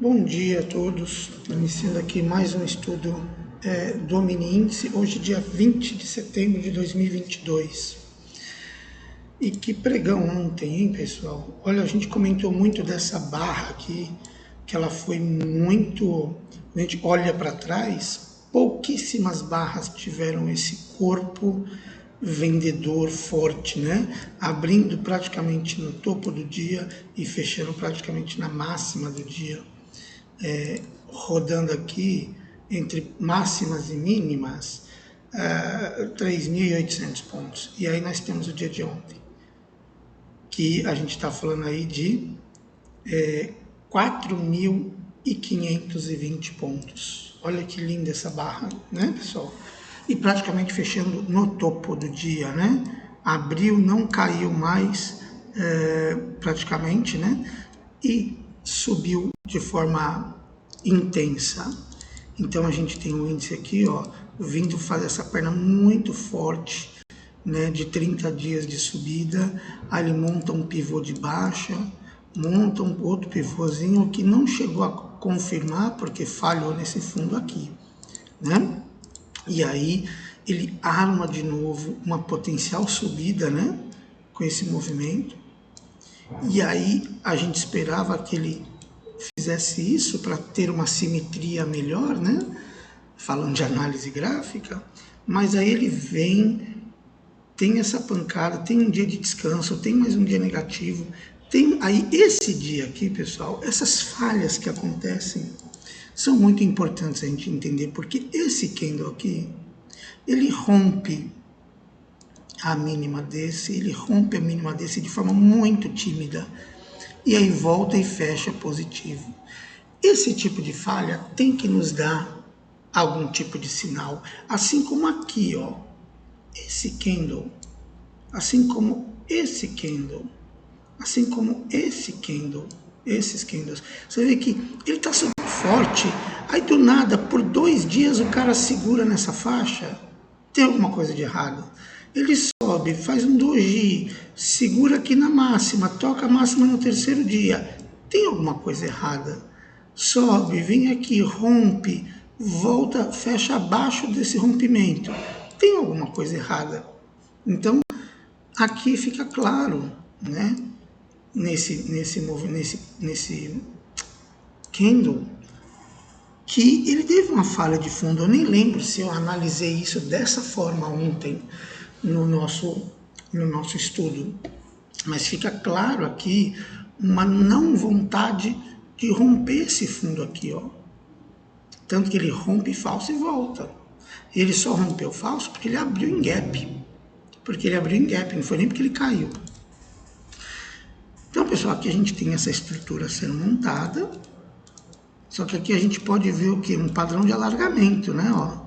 Bom dia a todos, iniciando aqui mais um estudo do mini índice, hoje dia 20 de setembro de 2022. E que pregão ontem, hein, pessoal? Olha, a gente comentou muito dessa barra aqui, que ela foi muito... A gente olha para trás, pouquíssimas barras tiveram esse corpo vendedor forte, né? Abrindo praticamente no topo do dia e fechando praticamente na máxima do dia. Rodando aqui entre máximas e mínimas, 3.800 pontos. E aí nós temos o dia de ontem, que a gente está falando aí de 4.520 pontos. Olha que linda essa barra, né, pessoal? E praticamente fechando no topo do dia, né? Abriu, não caiu mais, praticamente, né? E subiu de forma intensa. Então a gente tem um índice aqui, ó, vindo fazer essa perna muito forte, né, de 30 dias de subida. Aí ele monta um pivô de baixa, monta um outro pivôzinho que não chegou a confirmar porque falhou nesse fundo aqui, né? E aí ele arma de novo uma potencial subida, né, com esse movimento. E aí a gente esperava que ele fizesse isso para ter uma simetria melhor, né? Falando de análise gráfica, mas aí ele vem, tem essa pancada, tem um dia de descanso, tem mais um dia negativo, tem aí esse dia aqui, pessoal, essas falhas que acontecem são muito importantes a gente entender, porque esse candle aqui, ele rompe a mínima desse, de forma muito tímida, e aí volta e fecha positivo. Esse tipo de falha tem que nos dar algum tipo de sinal, assim como aqui, ó, esse candle, assim como esse candle, assim como esse candle, esses candles. Você vê que ele está subindo forte, aí do nada, por 2 dias o cara segura nessa faixa, tem alguma coisa de errado. Ele sobe, faz um doji, segura aqui na máxima, toca a máxima no terceiro dia, tem alguma coisa errada. Sobe, vem aqui, rompe, volta, fecha abaixo desse rompimento, tem alguma coisa errada. Então, aqui fica claro, né, nesse candle, que ele teve uma falha de fundo. Eu nem lembro se eu analisei isso dessa forma ontem no nosso estudo, mas fica claro aqui uma não vontade de romper esse fundo aqui, ó. Tanto que ele rompe falso e volta. Ele só rompeu falso porque ele abriu em gap. Não foi nem porque ele caiu. Então, pessoal, aqui a gente tem essa estrutura sendo montada, só que aqui a gente pode ver o que? Um padrão de alargamento, né? Ó.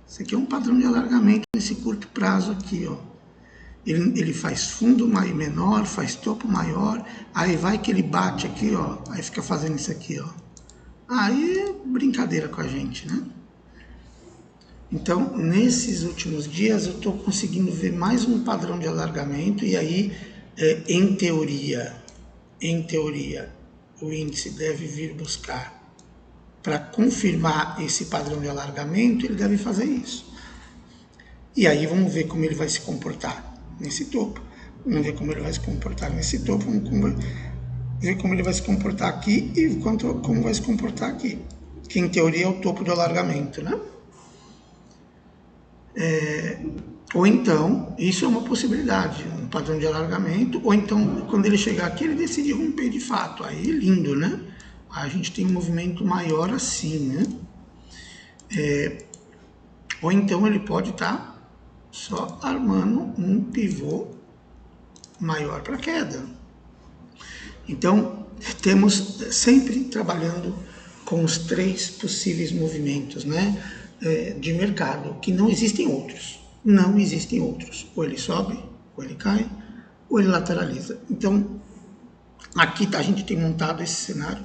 Esse aqui é um padrão de alargamento nesse curto prazo aqui, ó. Ele faz fundo menor, faz topo maior, aí vai que ele bate aqui, ó, aí fica fazendo isso aqui, ó. Aí é brincadeira com a gente, né? Então, nesses últimos dias, eu estou conseguindo ver mais um padrão de alargamento, e aí, em teoria, o índice deve vir buscar, para confirmar esse padrão de alargamento, ele deve fazer isso. E aí vamos ver como ele vai se comportar nesse topo. Vamos ver como ele vai se comportar nesse topo, vamos ver como ele vai se comportar aqui e como vai se comportar aqui, que em teoria é o topo de alargamento, né? Ou então, isso é uma possibilidade, um padrão de alargamento, ou então, quando ele chegar aqui, ele decide romper de fato, aí é lindo, né? Aí a gente tem um movimento maior assim, né? Ou então ele pode estar só armando um pivô maior para queda. Então, temos sempre trabalhando com os 3 possíveis movimentos, né, de mercado, que não existem outros. Não existem outros. Ou ele sobe, ou ele cai, ou ele lateraliza. Então, aqui a gente tem montado esse cenário.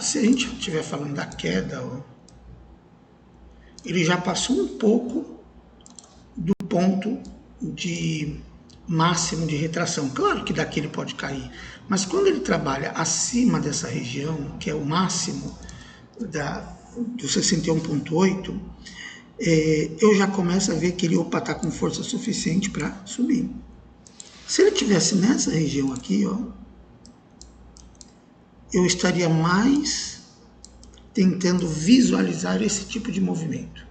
Se a gente estiver falando da queda, ó, ele já passou um pouco do ponto de máximo de retração. Claro que daqui ele pode cair, mas quando ele trabalha acima dessa região, que é o máximo do 61,8, eu já começo a ver que ele está com força suficiente para subir. Se ele tivesse nessa região aqui, ó, eu estaria mais tentando visualizar esse tipo de movimento,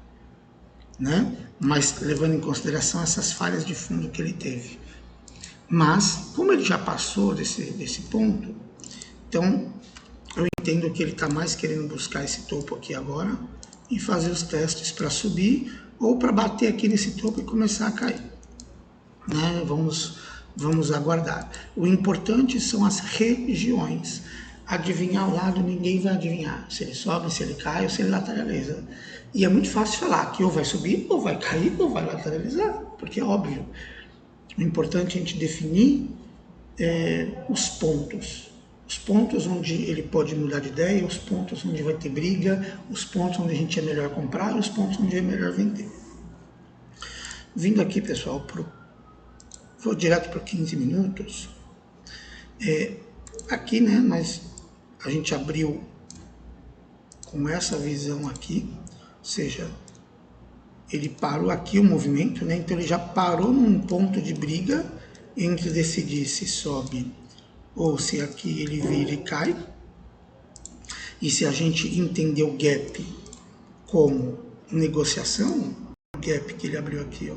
né? Mas levando em consideração essas falhas de fundo que ele teve. Mas, como ele já passou desse ponto, então eu entendo que ele está mais querendo buscar esse topo aqui agora e fazer os testes para subir ou para bater aqui nesse topo e começar a cair, né? Vamos aguardar. O importante são as regiões. Adivinhar o lado, ninguém vai adivinhar. Se ele sobe, se ele cai ou se ele lateraliza. E é muito fácil falar que ou vai subir, ou vai cair, ou vai lateralizar, porque é óbvio. O importante é a gente definir os pontos. Os pontos onde ele pode mudar de ideia, os pontos onde vai ter briga, os pontos onde a gente é melhor comprar, os pontos onde é melhor vender. Vindo aqui, pessoal, vou direto para 15 minutos. Aqui, né, a gente abriu com essa visão aqui, ou seja, ele parou aqui o movimento, né, então ele já parou num ponto de briga entre decidir se sobe ou se aqui ele vira e cai. E se a gente entender o gap como negociação, o gap que ele abriu aqui, ó,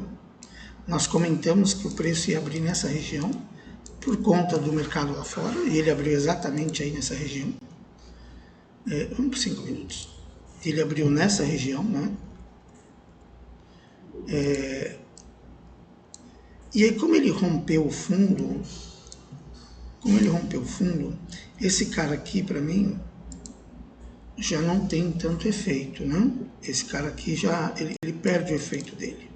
nós comentamos que o preço ia abrir nessa região por conta do mercado lá fora, e ele abriu exatamente aí nessa região. Vamos por 5 minutos. Ele abriu nessa região, né? E aí, como ele rompeu o fundo, esse cara aqui, para mim, já não tem tanto efeito, né? Esse cara aqui ele perde o efeito dele,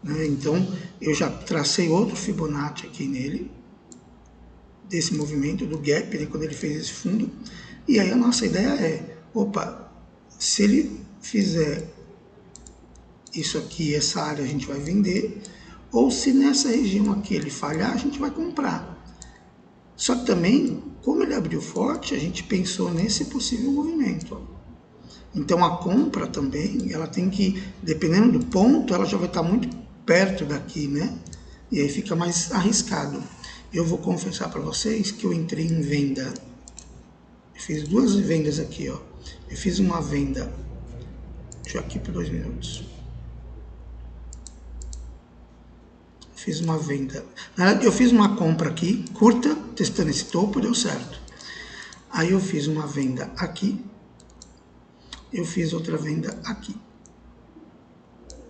né? Então, eu já tracei outro Fibonacci aqui nele, desse movimento, do gap, né, quando ele fez esse fundo. E aí a nossa ideia é, opa, se ele fizer isso aqui, essa área a gente vai vender, ou se nessa região aqui ele falhar, a gente vai comprar. Só que também, como ele abriu forte, a gente pensou nesse possível movimento. Então a compra também, ela tem que, dependendo do ponto, ela já vai estar muito perto daqui, né? E aí fica mais arriscado. Eu vou confessar para vocês que eu entrei em venda. Eu fiz 2 vendas aqui, ó. Eu fiz uma venda, deixa eu aqui por 2 minutos. Fiz uma venda. Na verdade, eu fiz uma compra aqui, curta, testando esse topo, deu certo. Aí eu fiz uma venda aqui. Eu fiz outra venda aqui.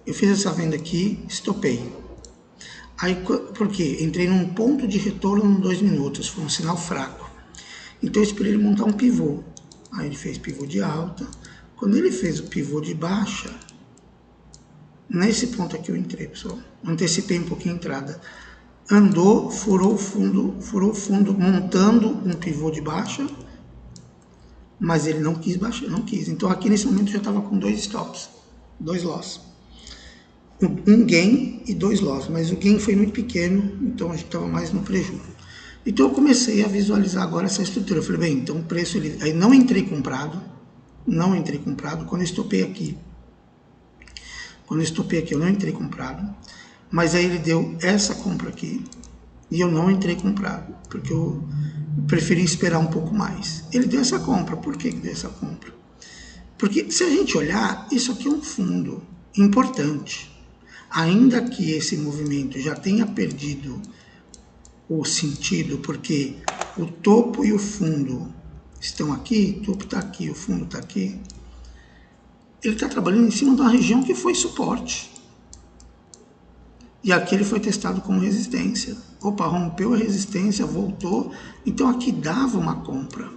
Eu fiz essa venda aqui, estopei. Aí, por quê? Entrei num ponto de retorno em 2 minutos, foi um sinal fraco. Então eu esperei ele montar um pivô. Aí ele fez pivô de alta. Quando ele fez o pivô de baixa, nesse ponto aqui eu entrei, pessoal. Antecipei um pouquinho a entrada. Andou, furou o fundo, montando um pivô de baixa, mas ele não quis baixar, não quis. Então aqui nesse momento eu já estava com 2 stops, 2 loss. Um gain e 2 loss, mas o gain foi muito pequeno, então a gente estava mais no prejuízo. Então eu comecei a visualizar agora essa estrutura. Eu falei, bem, então o preço, aí não entrei comprado, quando eu estopei aqui. Eu não entrei comprado, mas aí ele deu essa compra aqui, e eu não entrei comprado, porque eu preferi esperar um pouco mais. Ele deu essa compra, por que deu essa compra? Porque se a gente olhar, isso aqui é um fundo importante. Ainda que esse movimento já tenha perdido o sentido, porque o topo e o fundo estão aqui, o topo está aqui, o fundo está aqui, ele está trabalhando em cima de uma região que foi suporte. E aqui ele foi testado como resistência. Opa, rompeu a resistência, voltou. Então aqui dava uma compra.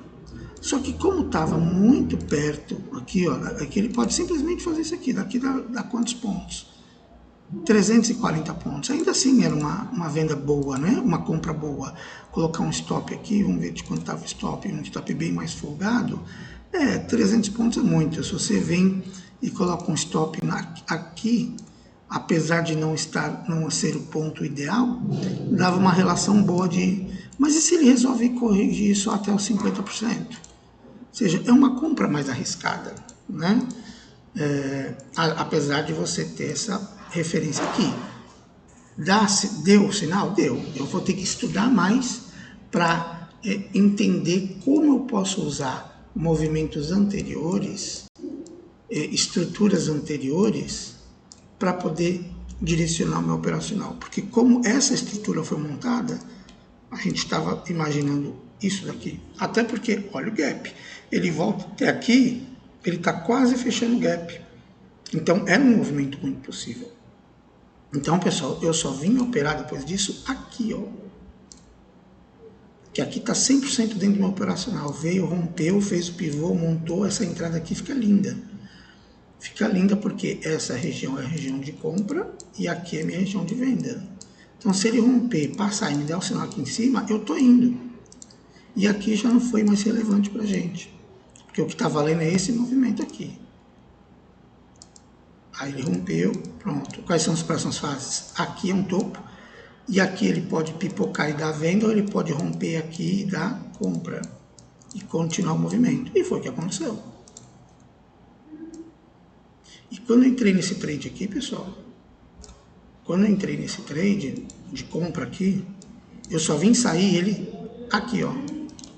Só que como estava muito perto, aqui, ó, aqui ele pode simplesmente fazer isso aqui. Daqui dá quantos pontos? 340 pontos. Ainda assim era uma venda boa, né? Uma compra boa. Colocar um stop aqui, vamos ver de quanto estava o stop. Um stop bem mais folgado. 300 pontos é muito. Se você vem e coloca um stop aqui, apesar de não ser o ponto ideal, dava uma relação boa de... Mas e se ele resolve corrigir isso até os 50%? Ou seja, é uma compra mais arriscada, né? Apesar de você ter essa referência aqui. Deu o sinal? Deu. Eu vou ter que estudar mais para entender como eu posso usar movimentos anteriores, estruturas anteriores, para poder direcionar o meu operacional. Porque como essa estrutura foi montada, a gente estava imaginando isso daqui. Até porque, olha o gap. Ele volta até aqui, ele está quase fechando o gap. Então, era um movimento muito possível. Então, pessoal, eu só vim operar depois disso aqui, ó. Que aqui está 100% dentro do meu operacional. Veio, rompeu, fez o pivô, montou. Essa entrada aqui fica linda. Fica linda porque essa região é a região de compra e aqui é a minha região de venda. Então, se ele romper, passar e me der o sinal aqui em cima, eu estou indo. E aqui já não foi mais relevante para a gente. Porque o que está valendo é esse movimento aqui. Aí ele rompeu, pronto. Quais são as próximas fases? Aqui é um topo. E aqui ele pode pipocar e dar venda, ou ele pode romper aqui e dar compra. E continuar o movimento. E foi o que aconteceu. E quando eu entrei nesse trade aqui, pessoal, quando eu entrei nesse trade de compra aqui, eu só vim sair ele aqui, ó.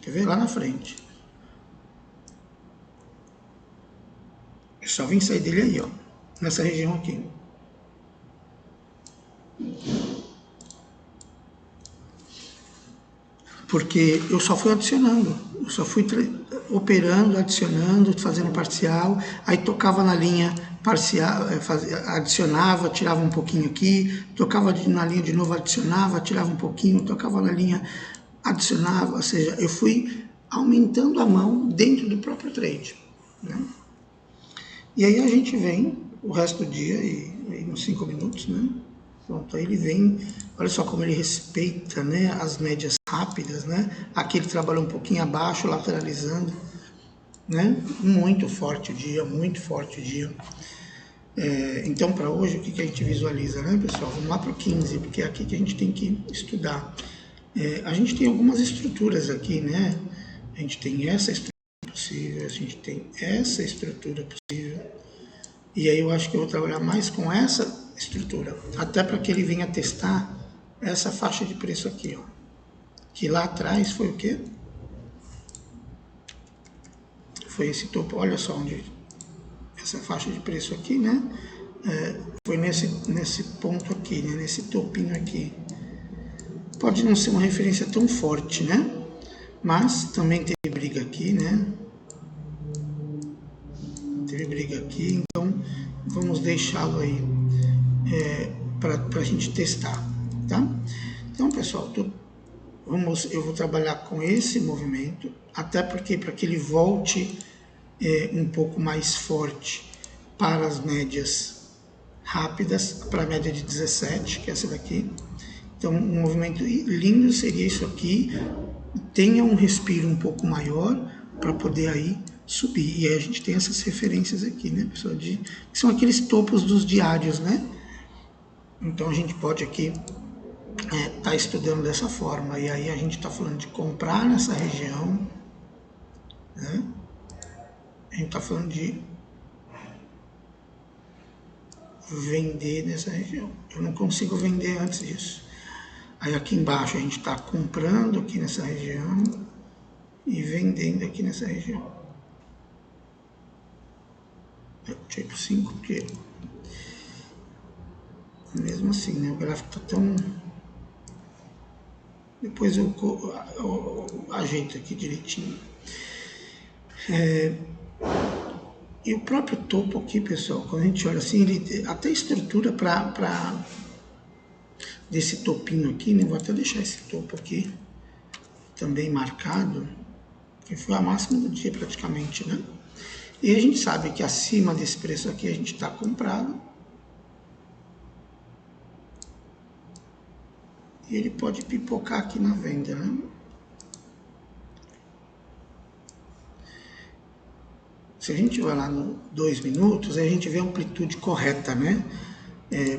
Quer ver? Lá na frente. Eu só vim sair dele aí, ó. Nessa região aqui. Porque eu só fui adicionando, eu só fui operando, adicionando, fazendo parcial, aí tocava na linha parcial, adicionava, tirava um pouquinho aqui, tocava na linha de novo, adicionava, tirava um pouquinho, tocava na linha, adicionava, ou seja, eu fui aumentando a mão dentro do próprio trade, né? E aí a gente vem o resto do dia, e uns 5 minutos, né? Pronto, aí ele vem, olha só como ele respeita, né, as médias rápidas, né? Aqui ele trabalha um pouquinho abaixo, lateralizando, né? Muito forte o dia, muito forte o dia. Então, para hoje, o que a gente visualiza, né, pessoal? Vamos lá para o 15, porque é aqui que a gente tem que estudar. A gente tem algumas estruturas aqui, né? A gente tem essa estrutura possível, a gente tem essa estrutura possível. E aí eu acho que eu vou trabalhar mais com essa estrutura, até para que ele venha testar essa faixa de preço aqui, ó. Que lá atrás foi o quê? Foi esse topo, olha só onde essa faixa de preço aqui, né? Foi nesse ponto aqui, né? Nesse topinho aqui. Pode não ser uma referência tão forte, né? Mas também teve briga aqui, né? Teve briga aqui, então vamos deixá-lo aí para a gente testar, tá? Então, pessoal, eu vou trabalhar com esse movimento, até porque para que ele volte um pouco mais forte para as médias rápidas, para a média de 17, que é essa daqui. Então, um movimento lindo seria isso aqui, tenha um respiro um pouco maior para poder aí subir. E aí a gente tem essas referências aqui, né, pessoal, que são aqueles topos dos diários, né? Então a gente pode aqui tá estudando dessa forma. E aí a gente está falando de comprar nessa região, né? A gente está falando de vender nessa região. Eu não consigo vender antes disso. Aí aqui embaixo a gente está comprando aqui nessa região e vendendo aqui nessa região. Tipo 5, porque mesmo assim, né, o gráfico está tão... Depois eu ajeito aqui direitinho. E o próprio topo aqui, pessoal, quando a gente olha assim, ele até estrutura para desse topinho aqui, né? Vou até deixar esse topo aqui também marcado, que foi a máxima do dia praticamente, né? E a gente sabe que acima desse preço aqui a gente está comprado. E ele pode pipocar aqui na venda, né? Se a gente vai lá no 2 minutos, aí a gente vê a amplitude correta, né?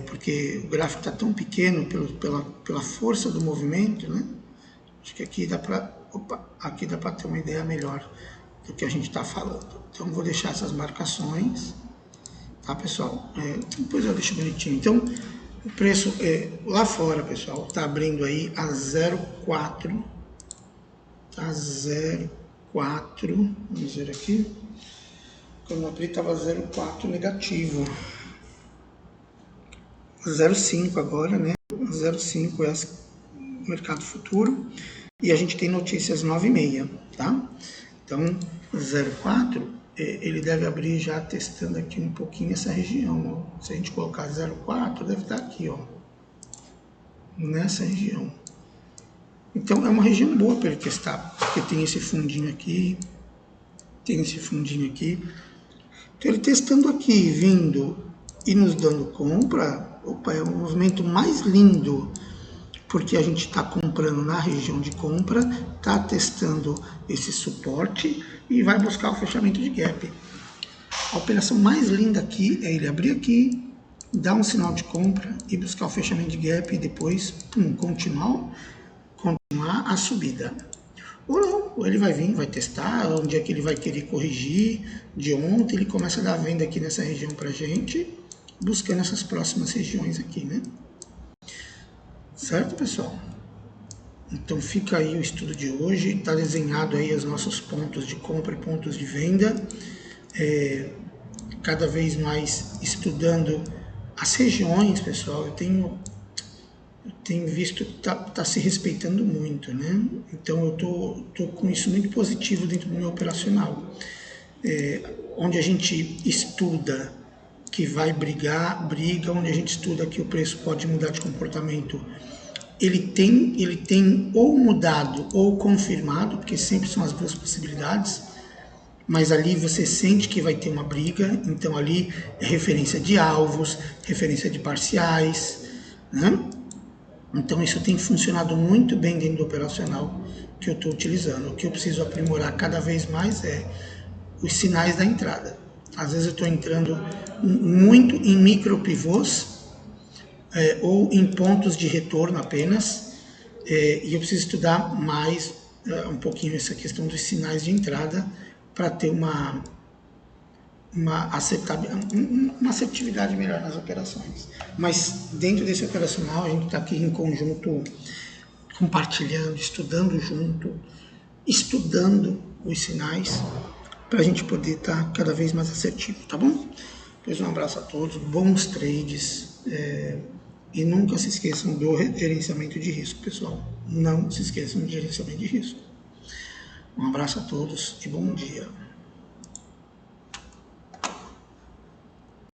porque o gráfico está tão pequeno pela força do movimento, né? Acho que aqui dá para, aqui dá para ter uma ideia melhor do que a gente está falando. Então vou deixar essas marcações, tá, pessoal? Depois eu deixo bonitinho. Então o preço lá fora, pessoal, está abrindo aí a 0,4, tá? 0,4, vamos ver aqui. Quando eu abri estava 0,4 negativo. 0,5 agora, né? 0,5 é o mercado futuro. E a gente tem notícias 9h30, tá? Então, 0,4, ele deve abrir já testando aqui um pouquinho essa região, ó. Se a gente colocar 0,4, deve estar aqui, ó, nessa região. Então, é uma região boa para ele testar, porque tem esse fundinho aqui, tem esse fundinho aqui. Então, ele testando aqui, vindo e nos dando compra, opa, é um movimento mais lindo, porque a gente está comprando na região de compra, está testando esse suporte e vai buscar o fechamento de gap. A operação mais linda aqui é ele abrir aqui, dar um sinal de compra e buscar o fechamento de gap e depois continuar a subida. Ou não, ou ele vai vir, vai testar, onde é que ele vai querer corrigir. De ontem ele começa a dar venda aqui nessa região pra gente, buscando essas próximas regiões aqui, né? Certo, pessoal? Então fica aí o estudo de hoje, está desenhado aí os nossos pontos de compra e pontos de venda, cada vez mais estudando as regiões, pessoal. Eu tenho visto que tá se respeitando muito, né? Então eu tô com isso muito positivo dentro do meu operacional, onde a gente estuda que vai briga, onde a gente estuda que o preço pode mudar de comportamento. Ele tem ou mudado ou confirmado, porque sempre são as duas possibilidades, mas ali você sente que vai ter uma briga, então ali é referência de alvos, referência de parciais, né? Então isso tem funcionado muito bem dentro do operacional que eu estou utilizando. O que eu preciso aprimorar cada vez mais é os sinais da entrada. Às vezes eu estou entrando muito em micro pivôs, ou em pontos de retorno apenas, e eu preciso estudar mais um pouquinho essa questão dos sinais de entrada para ter uma assertividade melhor nas operações. Mas dentro desse operacional a gente está aqui em conjunto, compartilhando, estudando junto, estudando os sinais para a gente poder estar cada vez mais assertivo, tá bom? Pois um abraço a todos, bons trades, e nunca se esqueçam do gerenciamento de risco, pessoal. Não se esqueçam de gerenciamento de risco. Um abraço a todos e bom dia.